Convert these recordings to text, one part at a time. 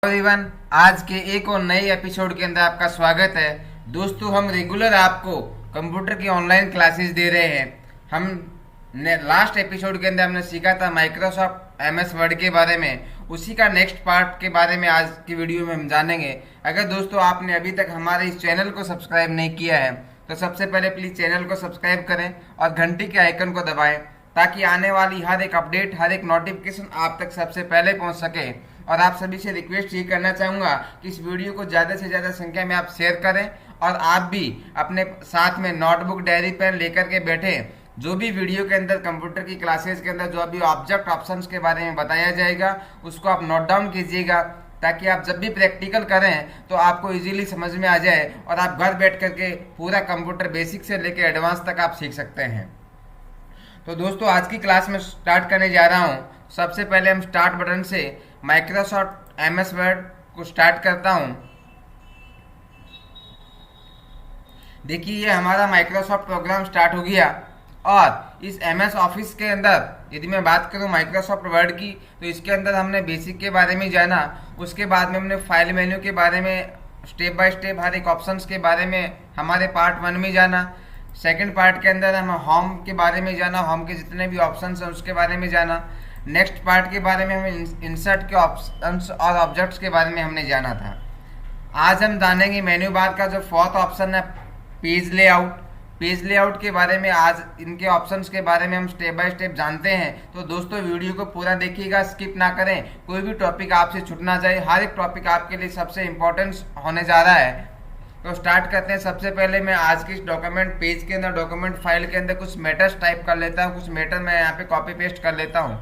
Everyone, आज के एक और नए एपिसोड के अंदर आपका स्वागत है। दोस्तों, हम रेगुलर आपको कंप्यूटर की ऑनलाइन क्लासेस दे रहे हैं। हम ने लास्ट एपिसोड के अंदर हमने सीखा था माइक्रोसॉफ्ट एमएस वर्ड के बारे में। उसी का नेक्स्ट पार्ट के बारे में आज की वीडियो में हम जानेंगे। अगर दोस्तों आपने अभी तक हमारे इस चैनल को सब्सक्राइब नहीं किया है तो सबसे पहले प्लीज़ चैनल को सब्सक्राइब करें और घंटी के आइकन को दबाएं ताकि आने वाली हर एक अपडेट, हर एक नोटिफिकेशन आप तक सबसे पहले पहुंच सके। और आप सभी से रिक्वेस्ट ये करना चाहूँगा कि इस वीडियो को ज़्यादा से ज़्यादा संख्या में आप शेयर करें और आप भी अपने साथ में नोटबुक, डायरी, पेन लेकर के बैठे। जो भी वीडियो के अंदर कंप्यूटर की क्लासेस के अंदर जो अभी ऑब्जेक्ट ऑप्शंस के बारे में बताया जाएगा उसको आप नोट डाउन कीजिएगा ताकि आप जब भी प्रैक्टिकल करें तो आपको इजीली समझ में आ जाए और आप घर बैठ करके पूरा कंप्यूटर बेसिक से लेकर एडवांस तक आप सीख सकते हैं। तो दोस्तों, आज की क्लास में स्टार्ट करने जा रहा हूँ। सबसे पहले हम स्टार्ट बटन से माइक्रोसॉफ्ट एमएस वर्ड को स्टार्ट करता हूँ। देखिए, ये हमारा माइक्रोसॉफ्ट प्रोग्राम स्टार्ट हो गया। और इस एमएस ऑफिस के अंदर यदि मैं बात करूँ माइक्रोसॉफ्ट वर्ड की तो इसके अंदर हमने बेसिक के बारे में जाना। उसके बाद में हमने फाइल मेन्यू के बारे में स्टेप बाय स्टेप हर एक ऑप्शंस के बारे में हमारे पार्ट 1 में जाना। सेकंड पार्ट के अंदर हम होम के बारे में जाना, होम के जितने भी ऑप्शंस हैं उसके बारे में जाना। नेक्स्ट पार्ट के बारे में हमें इंसर्ट के ऑप्शंस और ऑब्जेक्ट्स के बारे में हमने जाना था। आज हम जानेंगे मेन्यू बार का जो फोर्थ ऑप्शन है पेज लेआउट। पेज लेआउट के बारे में आज इनके ऑप्शंस के बारे में हम स्टेप बाय स्टेप जानते हैं। तो दोस्तों, वीडियो को पूरा देखिएगा, स्किप ना करें, कोई भी टॉपिक आपसे छूट ना जाए। हर एक टॉपिक आपके लिए सबसे इम्पोर्टेंट होने जा रहा है। तो स्टार्ट करते हैं। सबसे पहले मैं आज के इस डॉक्यूमेंट पेज के अंदर, डॉक्यूमेंट फाइल के अंदर कुछ मैटर्स टाइप कर लेता हूँ। कुछ मैटर मैं यहाँ पे कॉपी पेस्ट कर लेता हूँ।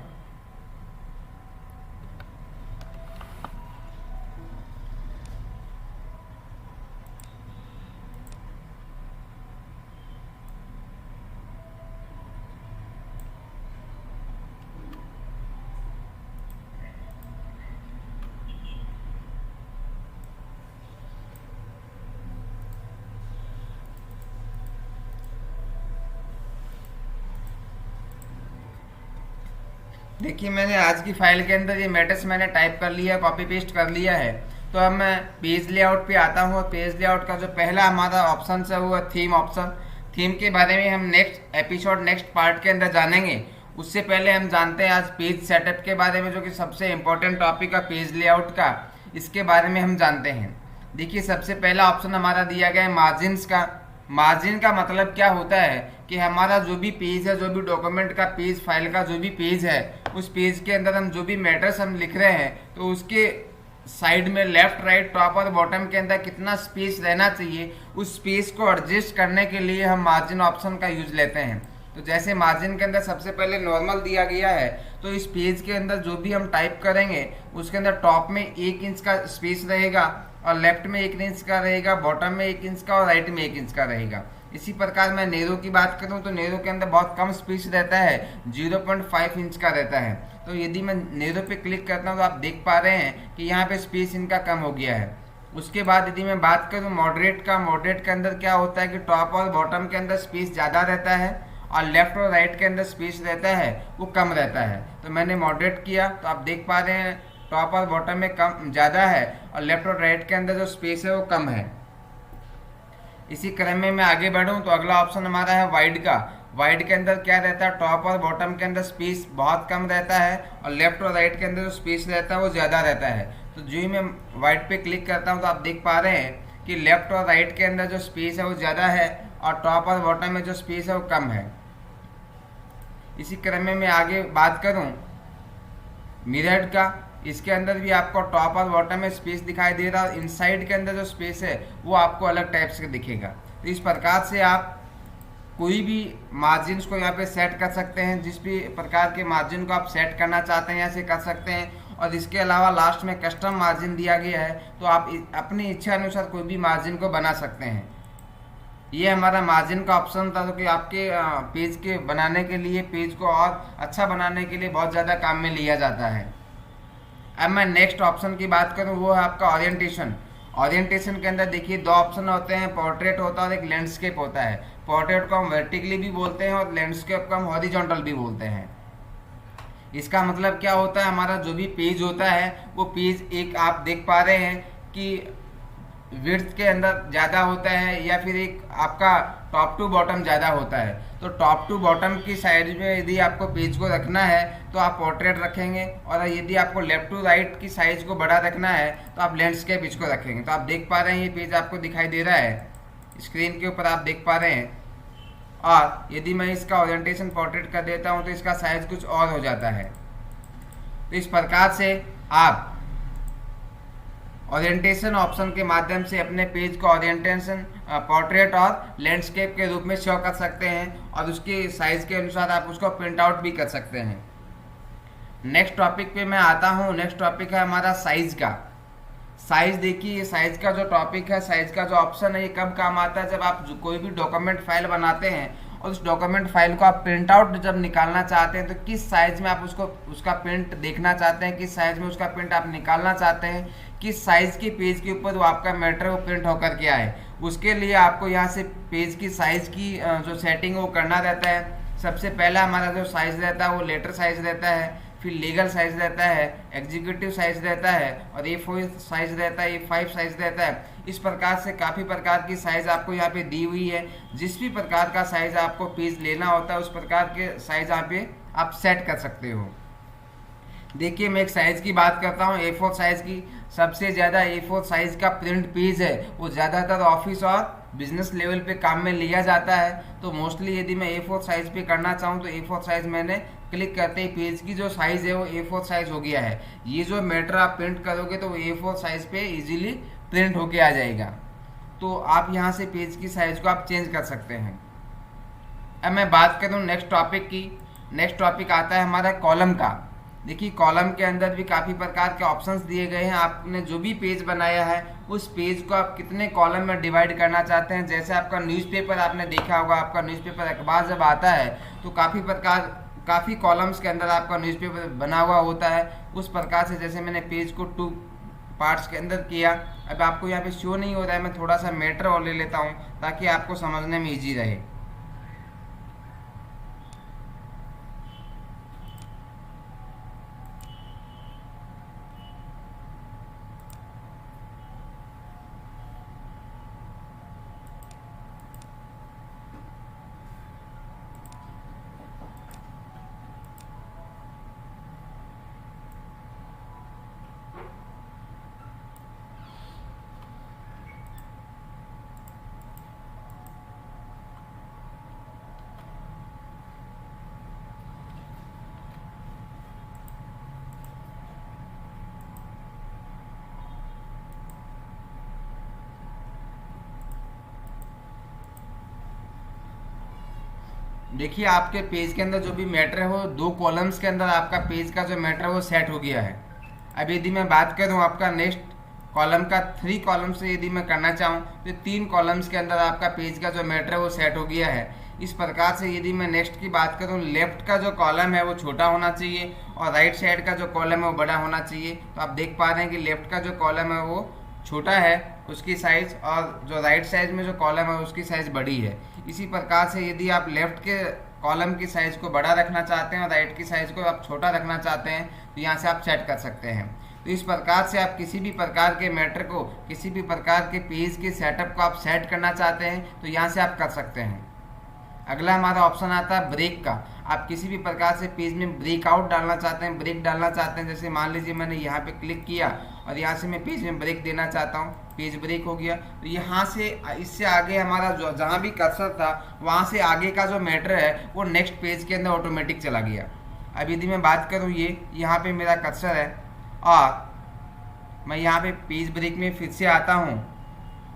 देखिए, मैंने आज की फाइल के अंदर ये मैटर्स मैंने टाइप कर लिया, कॉपी पेस्ट कर लिया है। तो अब मैं पेज लेआउट पे आता हूँ। पेज लेआउट का जो पहला हमारा ऑप्शन है वो है थीम ऑप्शन। थीम के बारे में हम नेक्स्ट एपिसोड, नेक्स्ट पार्ट के अंदर जानेंगे। उससे पहले हम जानते हैं आज पेज सेटअप के बारे में, जो कि सबसे इम्पोर्टेंट टॉपिक है पेज लेआउट का। इसके बारे में हम जानते हैं। देखिए, सबसे पहला ऑप्शन हमारा दिया गया है मार्जिन्स का। मार्जिन का मतलब क्या होता है कि हमारा जो भी पेज है, जो भी डॉक्यूमेंट का पेज, फाइल का जो भी पेज है, उस पेज के अंदर हम जो भी मैटर्स हम लिख रहे हैं तो उसके साइड में लेफ्ट, राइट, टॉप और बॉटम के अंदर कितना स्पेस रहना चाहिए, उस स्पेस को एडजस्ट करने के लिए हम मार्जिन ऑप्शन का यूज लेते हैं। तो जैसे मार्जिन के अंदर सबसे पहले नॉर्मल दिया गया है, तो इस पेज के अंदर जो भी हम टाइप करेंगे उसके अंदर टॉप में 1 इंच का स्पेस रहेगा और लेफ्ट में 1 इंच का रहेगा, बॉटम में 1 इंच का और राइट में 1 इंच का रहेगा। इसी प्रकार मैं नेरो की बात करूं तो नेरो के अंदर बहुत कम स्पेस रहता है, 0.5 इंच का रहता है। तो यदि मैं नेरो पे क्लिक करता हूं तो आप देख पा रहे हैं कि यहाँ पे स्पेस इनका कम हो गया है। उसके बाद यदि मैं बात करूं मॉडरेट का, मॉडरेट के अंदर क्या होता है कि टॉप और बॉटम के अंदर स्पेस ज़्यादा रहता है और लेफ्ट और राइट के अंदर स्पेस रहता है वो कम रहता है। तो मैंने मॉडरेट किया तो आप देख पा रहे हैं टॉप और बॉटम में कम ज़्यादा है और लेफ्ट और राइट के अंदर जो स्पेस है वो कम है। इसी क्रम में मैं आगे बढ़ूं तो अगला ऑप्शन हमारा है वाइड का। वाइड के अंदर क्या रहता है, टॉप और बॉटम के अंदर स्पेस बहुत कम रहता है और लेफ्ट और राइट के अंदर जो स्पेस रहता है वो ज़्यादा रहता है। तो जो ही मैं वाइड पे क्लिक करता हूं तो आप देख पा रहे हैं कि लेफ्ट और राइट के अंदर जो स्पेस है वो ज़्यादा है और टॉप और बॉटम में जो स्पेस है वो कम है। इसी क्रम में मैं आगे बात करूँ मिरर्ड का। इसके अंदर भी आपको टॉप और बॉटम में स्पेस दिखाई दे रहा है और इनसाइड के अंदर जो स्पेस है वो आपको अलग टाइप से दिखेगा। तो इस प्रकार से आप कोई भी मार्जिन को यहाँ पे सेट कर सकते हैं। जिस भी प्रकार के मार्जिन को आप सेट करना चाहते हैं ऐसे कर सकते हैं। और इसके अलावा लास्ट में कस्टम मार्जिन दिया गया है, तो आप अपनी इच्छा अनुसार कोई भी मार्जिन को बना सकते हैं। ये हमारा मार्जिन का ऑप्शन था, जो कि आपके पेज के बनाने के लिए, पेज को और अच्छा बनाने के लिए बहुत ज़्यादा काम में लिया जाता है। अब मैं नेक्स्ट ऑप्शन की बात करूं वो है आपका ओरिएंटेशन। ओरिएंटेशन के अंदर देखिए 2 ऑप्शन होते हैं, पोर्ट्रेट होता है और एक लैंडस्केप होता है। पोर्ट्रेट को हम वर्टिकली भी बोलते हैं और लैंडस्केप को हम हॉरिजॉन्टल भी बोलते हैं। इसका मतलब क्या होता है, हमारा जो भी पेज होता है वो पेज एक आप देख पा रहे हैं कि विड्थ के अंदर ज़्यादा होता है या फिर एक आपका टॉप टू बॉटम ज़्यादा होता है। तो टॉप टू बॉटम की साइड में यदि आपको पेज को रखना है तो आप पोर्ट्रेट रखेंगे, और यदि आपको लेफ्ट टू राइट की साइज को बड़ा रखना है तो आप लैंडस्केप इसको रखेंगे। तो आप देख पा रहे हैं ये पेज आपको दिखाई दे रहा है, स्क्रीन के ऊपर आप देख पा रहे हैं। और यदि मैं इसका ओरिएंटेशन पोर्ट्रेट कर देता हूँ तो इसका साइज कुछ और हो जाता है। तो इस प्रकार से आप ओरिएंटेशन ऑप्शन के माध्यम से अपने पेज को ओरिएंटेशन पोर्ट्रेट और लैंडस्केप के रूप में शो कर सकते हैं, और उसके साइज के अनुसार आप उसको प्रिंट आउट भी कर सकते हैं। नेक्स्ट टॉपिक पे मैं आता हूँ। नेक्स्ट टॉपिक है हमारा साइज का। साइज देखिए, ये साइज का जो टॉपिक है, साइज का जो ऑप्शन है, ये कब काम आता है, जब आप कोई भी डॉक्यूमेंट फाइल बनाते हैं और उस डॉक्यूमेंट फाइल को आप प्रिंट आउट जब निकालना चाहते हैं तो किस साइज में आप उसका प्रिंट देखना चाहते हैं, किस साइज में उसका प्रिंट आप निकालना चाहते हैं, किस साइज की पेज के ऊपर वो आपका मैटर वो प्रिंट होकर के आए, उसके लिए आपको यहाँ से पेज की साइज की जो सेटिंग वो करना रहता है। सबसे पहला हमारा जो साइज रहता है वो लेटर साइज रहता है, फिर लीगल साइज रहता है, एग्जीक्यूटिव साइज रहता है, और A4 साइज रहता है, A5 साइज रहता है। इस प्रकार से काफ़ी प्रकार की साइज आपको यहाँ पे दी हुई है। जिस भी प्रकार का साइज आपको पेज लेना होता है उस प्रकार के साइज यहाँ पे आप सेट कर सकते हो। देखिए, मैं एक साइज की बात करता हूँ, A4 साइज की। सबसे ज़्यादा A4 साइज का प्रिंट पेज है वो ज़्यादातर ऑफिस और बिजनेस लेवल पे काम में लिया जाता है। तो मोस्टली यदि मैं A4 साइज पे करना चाहूँ तो A4 साइज मैंने क्लिक करते ही पेज की जो साइज है वो A4 साइज हो गया है। ये जो मैटर आप प्रिंट करोगे तो वो A4 साइज पे इजीली प्रिंट होके आ जाएगा। तो आप यहाँ से पेज की साइज को आप चेंज कर सकते हैं। अब मैं बात करूँ नेक्स्ट टॉपिक की। नेक्स्ट टॉपिक आता है हमारा कॉलम का। देखिए, कॉलम के अंदर भी काफ़ी प्रकार के ऑप्शंस दिए गए हैं। आपने जो भी पेज बनाया है उस पेज को आप कितने कॉलम में डिवाइड करना चाहते हैं। जैसे आपका न्यूज़पेपर आपने देखा होगा, आपका न्यूज़पेपर अखबार जब आता है तो काफ़ी कॉलम्स के अंदर आपका न्यूज़पेपर बना हुआ होता है। उस प्रकार से जैसे मैंने पेज को 2 पार्ट्स के अंदर किया। अब आपको यहाँ पे शो नहीं हो रहा है, मैं थोड़ा सा मैटर और ले लेता हूँ ताकि आपको समझने में ईजी रहे। देखिए, आपके पेज के अंदर जो भी मैटर है वो 2 कॉलम्स के अंदर आपका पेज का जो मैटर है वो सेट हो गया है। अब यदि मैं बात करूं आपका नेक्स्ट कॉलम का, 3 कॉलम से यदि मैं करना चाहूं तो 3 कॉलम्स के अंदर आपका पेज का जो मैटर है वो सेट हो गया है। इस प्रकार से यदि मैं नेक्स्ट की बात करूं, लेफ्ट का जो कॉलम है वो छोटा होना चाहिए और राइट साइड का जो कॉलम है वो बड़ा होना चाहिए। तो आप देख पा रहे हैं कि लेफ्ट का जो कॉलम है वो छोटा है उसकी साइज, और जो राइट साइड में जो कॉलम है उसकी साइज बड़ी है। इसी प्रकार से यदि आप लेफ्ट के कॉलम की साइज को बड़ा रखना चाहते हैं और राइट की साइज को आप छोटा रखना चाहते हैं तो यहाँ से आप सेट कर सकते हैं। तो इस प्रकार से आप किसी भी प्रकार के मैटर को, किसी भी प्रकार के पेज के सेटअप को आप सेट करना चाहते हैं तो यहाँ से आप कर सकते हैं। अगला हमारा ऑप्शन आता है ब्रेक का। आप किसी भी प्रकार से पेज में ब्रेकआउट डालना चाहते हैं, ब्रेक डालना चाहते हैं। जैसे मान लीजिए मैंने यहाँ पे क्लिक किया और यहाँ से मैं पेज में ब्रेक देना चाहता हूँ, पेज ब्रेक हो गया। तो यहाँ से इससे आगे हमारा जो जहाँ भी कर्सर था वहाँ से आगे का जो मैटर है वो नेक्स्ट पेज के अंदर ऑटोमेटिक चला गया। अब यदि मैं बात करूँ, ये यहाँ पे मेरा कर्सर है और मैं यहाँ पे पेज ब्रेक में फिर से आता हूँ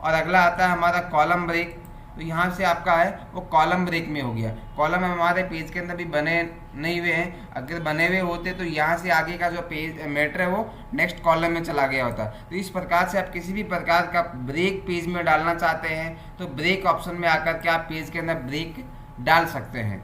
और अगला आता है हमारा कॉलम ब्रेक। तो यहाँ से आपका है वो कॉलम ब्रेक में हो गया। कॉलम हमारे पेज के अंदर भी बने नहीं हुए हैं, अगर बने हुए होते तो यहाँ से आगे का जो पेज मैटर है वो नेक्स्ट कॉलम में चला गया होता। तो इस प्रकार से आप किसी भी प्रकार का ब्रेक पेज में डालना चाहते हैं तो ब्रेक ऑप्शन में आकर के आप पेज के अंदर ब्रेक डाल सकते हैं।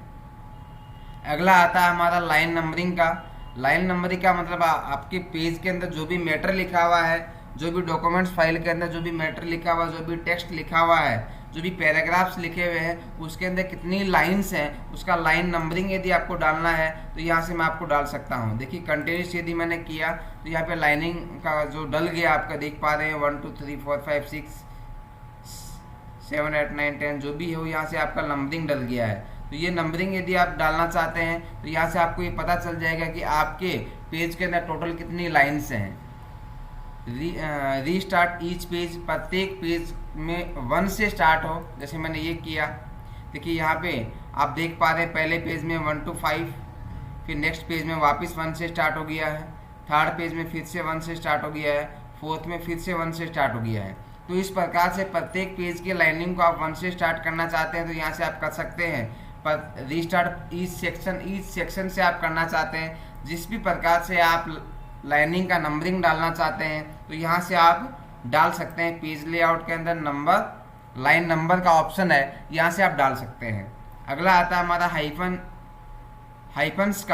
अगला आता है हमारा लाइन नंबरिंग का। लाइन नंबरिंग का मतलब आपके पेज के अंदर जो भी मैटर लिखा हुआ है, जो भी डॉक्यूमेंट्स फाइल के अंदर जो भी मैटर लिखा हुआ है, जो भी टेक्स्ट लिखा हुआ है, जो भी पैराग्राफ्स लिखे हुए हैं उसके अंदर कितनी लाइन्स हैं, उसका लाइन नंबरिंग यदि आपको डालना है तो यहाँ से मैं आपको डाल सकता हूँ। देखिए कंटिन्यूस यदि मैंने किया तो यहाँ पे लाइनिंग का जो डल गया आपका देख पा रहे हैं 1 2 3 4 5 6 7 8 9 10 जो भी है वो यहाँ से आपका नंबरिंग डल गया है। तो ये नंबरिंग यदि आप डालना चाहते हैं तो यहाँ से आपको ये पता चल जाएगा कि आपके पेज के अंदर टोटल कितनी लाइन्स हैं। रीस्टार्ट ईच पेज, प्रत्येक पेज में 1 से स्टार्ट हो, जैसे मैंने ये किया। देखिए यहाँ पे आप देख पा रहे हैं पहले पेज में 1 to 5, फिर नेक्स्ट पेज में वापस 1 से स्टार्ट हो गया है, थर्ड पेज में फिर से 1 से स्टार्ट हो गया है, फोर्थ में फिर से 1 से स्टार्ट हो गया है। तो इस प्रकार से प्रत्येक पेज की लाइनिंग को आप 1 से स्टार्ट करना चाहते हैं तो यहाँ से आप कर सकते हैं। पर रीस्टार्ट ईच सेक्शन से आप करना चाहते हैं, जिस भी प्रकार से आप लाइनिंग का नंबरिंग डालना चाहते हैं तो यहाँ से आप डाल सकते हैं। पेज लेआउट के अंदर नंबर लाइन नंबर का ऑप्शन है, यहाँ से आप डाल सकते हैं। अगला आता है हमारा हाइफन्स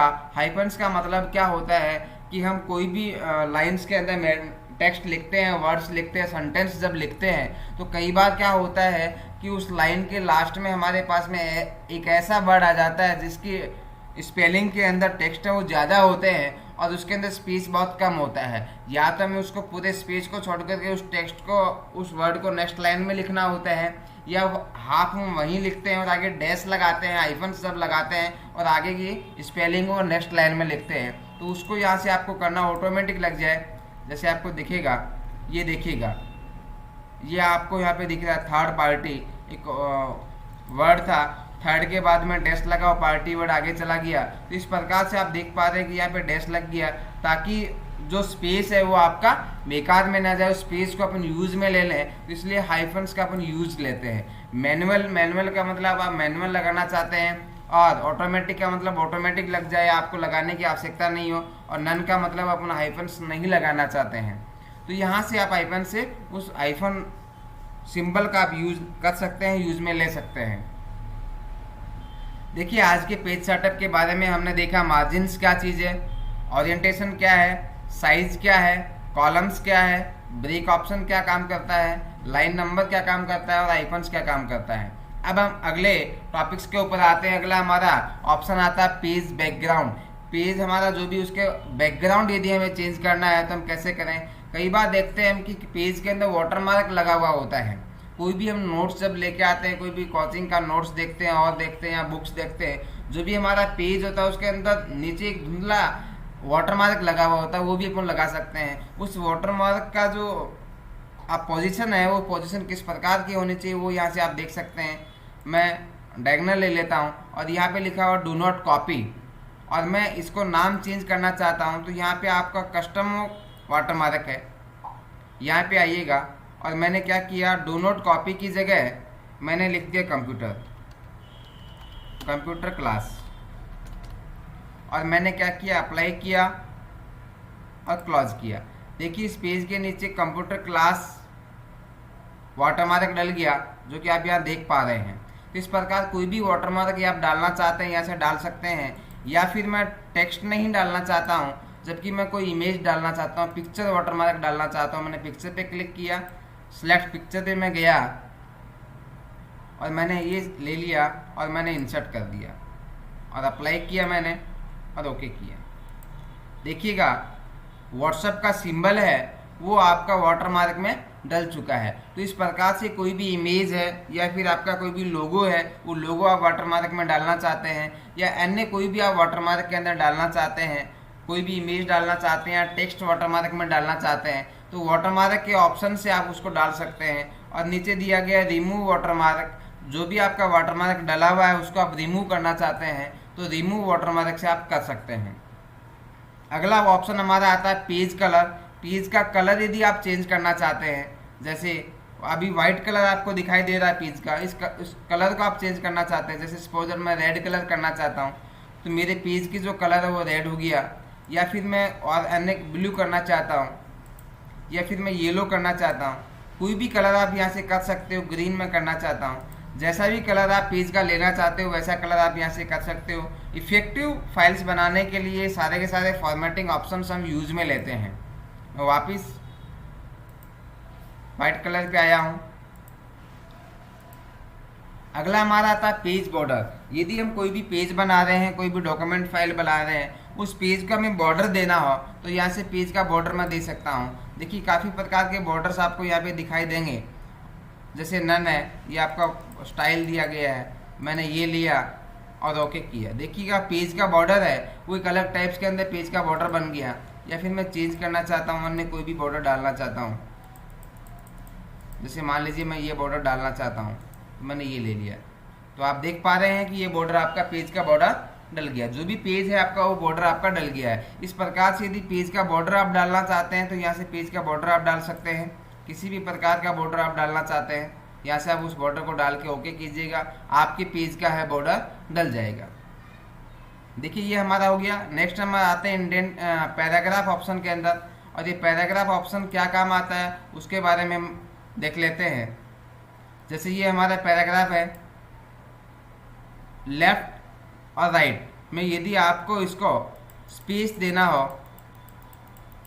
का मतलब क्या होता है कि हम कोई भी लाइन्स के अंदर टेक्स्ट लिखते हैं, वर्ड्स लिखते हैं, सेंटेंस जब लिखते हैं तो कई बार क्या होता है कि उस लाइन के लास्ट में हमारे पास में एक ऐसा वर्ड आ जाता है जिसकी स्पेलिंग के अंदर टेक्स्ट है वो ज़्यादा होते हैं और उसके अंदर स्पेस बहुत कम होता है। या तो हमें उसको पूरे स्पेस को छोड़ करके उस टेक्स्ट को, उस वर्ड को नेक्स्ट लाइन में लिखना होता है, या हाफ में वहीं लिखते हैं और आगे डैश लगाते हैं, हाइफन सब लगाते हैं और आगे की स्पेलिंग को नेक्स्ट लाइन में लिखते हैं। तो उसको यहाँ से आपको करना ऑटोमेटिक लग जाए। जैसे आपको दिखेगा, ये देखिएगा, ये आपको यहाँ पे दिख रहा है थर्ड पार्टी, एक वर्ड था, थर्ड के बाद में डैश लगा और पार्टी वर्ड आगे चला गया। तो इस प्रकार से आप देख पा रहे हैं कि यहाँ पे डैश लग गया ताकि जो स्पेस है वो आपका बेकार में ना जाए, स्पेस को अपन यूज में ले लें, तो इसलिए हाइफन्स का अपन यूज लेते हैं। मैनुअल का मतलब आप मैनुअल लगाना चाहते हैं और ऑटोमेटिक का मतलब ऑटोमेटिक लग जाए, आपको लगाने की आवश्यकता नहीं हो, और नन का मतलब अपन हाइफन्स नहीं लगाना चाहते हैं। तो यहाँ से आप हाइफन से उस हाइफन सिंबल का आप यूज कर सकते हैं, यूज में ले सकते हैं। देखिए आज के पेज सेटअप के बारे में हमने देखा मार्जिन्स क्या चीज़ है, ओरिएंटेशन क्या है, साइज क्या है, कॉलम्स क्या है, ब्रेक ऑप्शन क्या काम करता है, लाइन नंबर क्या काम करता है और आइकन्स क्या काम करता है। अब हम अगले टॉपिक्स के ऊपर आते हैं। अगला हमारा ऑप्शन आता है पेज बैकग्राउंड। पेज हमारा जो भी उसके बैकग्राउंड यदि हमें चेंज करना है तो हम कैसे करें। कई बार देखते हैं हम कि पेज के अंदर वाटरमार्क लगा हुआ होता है। कोई भी हम नोट्स जब लेके आते हैं, कोई भी कोचिंग का नोट्स देखते हैं और देखते हैं या बुक्स देखते हैं, जो भी हमारा पेज होता है उसके अंदर नीचे एक धुंधला वाटरमार्क लगा हुआ होता है, वो भी अपन लगा सकते हैं। उस वाटरमार्क का जो आप पोजीशन है वो पोजीशन किस प्रकार की होनी चाहिए वो यहाँ से आप देख सकते हैं। मैं डायगोनल ले लेता हूँ और यहाँ पे लिखा हुआ डू नॉट कॉपी, और मैं इसको नाम चेंज करना चाहता हूँ तो यहाँ पे आपका कस्टम वाटरमार्क है, यहाँ पे आइएगा और मैंने क्या किया, डू नॉट कॉपी की जगह मैंने लिख दिया कंप्यूटर क्लास, और मैंने क्या किया, अप्लाई किया और क्लोज किया। देखिए इस पेज के नीचे कंप्यूटर क्लास वाटरमार्क डल गया, जो कि आप यहाँ देख पा रहे हैं। तो इस प्रकार कोई भी वाटरमार्क आप डालना चाहते हैं यहाँ से डाल सकते हैं, या फिर मैं टेक्स्ट नहीं डालना चाहता हूँ जबकि मैं कोई इमेज डालना चाहता हूँ, पिक्चर वाटरमार्क डालना चाहता हूँ, मैंने पिक्चर पे क्लिक किया, सिलेक्ट पिक्चर पे मैं गया और मैंने ये ले लिया और मैंने इंसर्ट कर दिया और अप्लाई किया मैंने और ओके किया। देखिएगा व्हाट्सएप का सिंबल है वो आपका वाटरमार्क में डल चुका है। तो इस प्रकार से कोई भी इमेज है या फिर आपका कोई भी लोगो है, वो लोगो आप वाटरमार्क में डालना चाहते हैं, या अन्य कोई भी आप वाटरमार्क के अंदर डालना चाहते हैं, कोई भी इमेज डालना चाहते हैं या टेक्स्ट वाटरमार्क में डालना चाहते हैं, तो वाटरमार्क के ऑप्शन से आप उसको डाल सकते हैं। और नीचे दिया गया रिमूव वाटरमार्क, जो भी आपका वाटरमार्क डला हुआ है उसको आप रिमूव करना चाहते हैं तो रिमूव वाटरमार्क से आप कर सकते हैं। अगला ऑप्शन हमारा आता है पेज कलर। पेज का कलर यदि आप चेंज करना चाहते हैं, जैसे अभी वाइट कलर आपको दिखाई दे रहा है पेज का, इस कलर को आप चेंज करना चाहते हैं, जैसे सपोज मैं रेड कलर करना चाहता हूँ तो मेरे पेज की जो कलर है वो रेड हो गया, या फिर मैं और अन्य ब्लू करना चाहता हूँ, या फिर मैं येलो करना चाहता हूँ। कोई भी कलर आप यहाँ से कर सकते हो, ग्रीन में करना चाहता हूँ, जैसा भी कलर आप पेज का लेना चाहते हो वैसा कलर आप यहाँ से कर सकते हो। इफेक्टिव फाइल्स बनाने के लिए सारे के सारे फॉर्मेटिंग ऑप्शंस हम यूज में लेते हैं। मैं वापस वाइट कलर पे आया हूँ अगला हमारा आता है पेज बॉर्डर। यदि हम कोई भी पेज बना रहे हैं, कोई भी डॉक्यूमेंट फाइल बना रहे हैं, उस पेज का हमें बॉर्डर देना हो तो यहाँ से पेज का बॉर्डर मैं दे सकता हूँ। देखिए काफ़ी प्रकार के बॉर्डर्स आपको यहाँ पे दिखाई देंगे, जैसे नन है, ये आपका स्टाइल दिया गया है, मैंने ये लिया और ओके किया। देखिएगा पेज का बॉर्डर है वो एक अलग टाइप्स के अंदर पेज का बॉर्डर बन गया। या फिर मैं चेंज करना चाहता हूँ, अन्य कोई भी बॉर्डर डालना चाहता हूँ, जैसे मान लीजिए मैं ये बॉर्डर डालना चाहता हूँ, तो मैंने ये ले लिया। तो आप देख पा रहे हैं कि ये बॉर्डर आपका पेज का बॉर्डर डल गया। जो भी पेज है आपका वो बॉर्डर आपका डल गया है। इस प्रकार से यदि पेज का बॉर्डर आप डालना चाहते हैं तो यहाँ से पेज का बॉर्डर आप डाल सकते हैं। किसी भी प्रकार का बॉर्डर आप डालना चाहते हैं, यहाँ से आप उस बॉर्डर को डाल के ओके कीजिएगा, आपके पेज का है बॉर्डर डल जाएगा। देखिए ये हमारा हो गया। नेक्स्ट हम आते हैं इंडेंट पैराग्राफ ऑप्शन के अंदर, और ये पैराग्राफ ऑप्शन क्या काम आता है उसके बारे में हम देख लेते हैं। जैसे ये हमारा पैराग्राफ है, लेफ्ट और राइट में यदि आपको इसको स्पेस देना हो,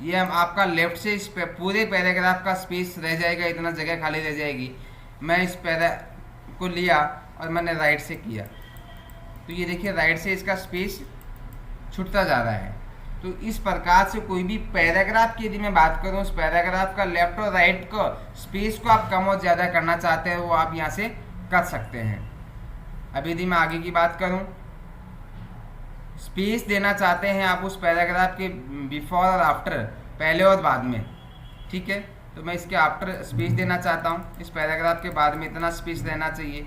ये हम आपका लेफ्ट से इस पूरे पैराग्राफ का स्पेस रह जाएगा, इतना जगह खाली रह जाएगी। मैं इस पैरा को लिया और मैंने राइट से किया, तो ये देखिए राइट से इसका स्पेस छूटता जा रहा है। तो इस प्रकार से कोई भी पैराग्राफ की यदि मैं बात करूं, उस पैराग्राफ का लेफ्ट और राइट को स्पेस को आप कम और ज़्यादा करना चाहते हैं वो आप यहाँ से कर सकते हैं। अब यदि मैं आगे की बात करूं, स्पेस देना चाहते हैं आप उस पैराग्राफ के बिफोर और आफ्टर, पहले और बाद में, ठीक है। तो मैं इसके आफ्टर स्पेस देना चाहता हूँ, इस पैराग्राफ के बाद में इतना स्पेस रहना चाहिए।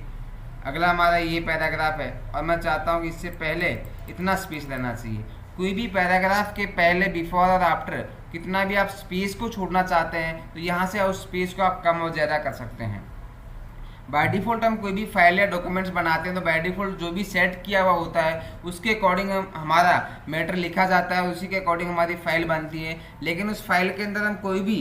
अगला हमारा ये पैराग्राफ है और मैं चाहता हूँ कि इससे पहले इतना स्पेस रहना चाहिए। कोई भी पैराग्राफ के पहले बिफोर और आफ्टर कितना भी आप स्पेस को छोड़ना चाहते हैं तो यहाँ से उस स्पेस को आप कम और ज़्यादा कर सकते हैं। बाय डिफ़ॉल्ट हम कोई भी फाइल या डॉक्यूमेंट्स बनाते हैं तो बाय डिफ़ॉल्ट जो भी सेट किया हुआ होता है उसके अकॉर्डिंग हमारा मैटर लिखा जाता है, उसी के अकॉर्डिंग हमारी फाइल बनती है। लेकिन उस फाइल के अंदर हम कोई भी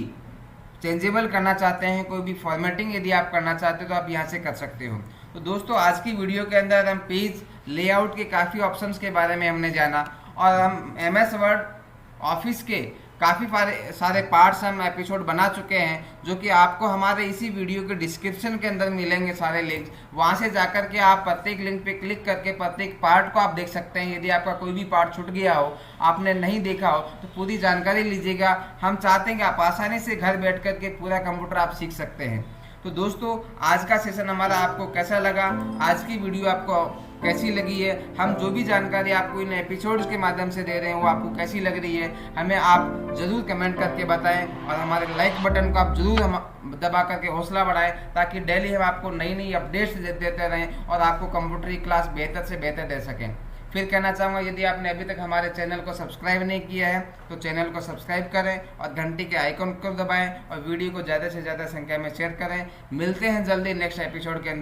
चेंजेबल करना चाहते हैं, कोई भी फॉर्मेटिंग यदि आप करना चाहते हो तो आप यहाँ से कर सकते हो। तो दोस्तों आज की वीडियो के अंदर हम पेज लेआउट के काफ़ी ऑप्शंस के बारे में हमने जाना, और हम MS वर्ड ऑफिस के काफ़ी सारे पार्ट्स हम एपिसोड बना चुके हैं, जो कि आपको हमारे इसी वीडियो के डिस्क्रिप्शन के अंदर मिलेंगे सारे लिंक्स। वहाँ से जाकर के आप प्रत्येक लिंक पे क्लिक करके प्रत्येक पार्ट को आप देख सकते हैं। यदि आपका कोई भी पार्ट छूट गया हो, आपने नहीं देखा हो, तो पूरी जानकारी लीजिएगा। हम चाहते हैं कि आप आसानी से घर बैठ कर के पूरा कंप्यूटर आप सीख सकते हैं। तो दोस्तों आज का सेशन हमारा आपको कैसा लगा, आज की वीडियो आपको कैसी लगी है, हम जो भी जानकारी आपको इन एपिसोड्स के माध्यम से दे रहे हैं वो आपको कैसी लग रही है, हमें आप ज़रूर कमेंट करके बताएं। और हमारे लाइक बटन को आप ज़रूर हम दबा करके हौसला बढ़ाएं, ताकि डेली हम आपको नई नई अपडेट्स देते रहें और आपको कंप्यूटर की क्लास बेहतर से बेहतर दे सकें। फिर कहना चाहूँगा, यदि आपने अभी तक हमारे चैनल को सब्सक्राइब नहीं किया है तो चैनल को सब्सक्राइब करें और घंटी के आइकन को दबाएं और वीडियो को ज़्यादा से ज़्यादा संख्या में शेयर करें। मिलते हैं जल्दी नेक्स्ट एपिसोड के अंदर।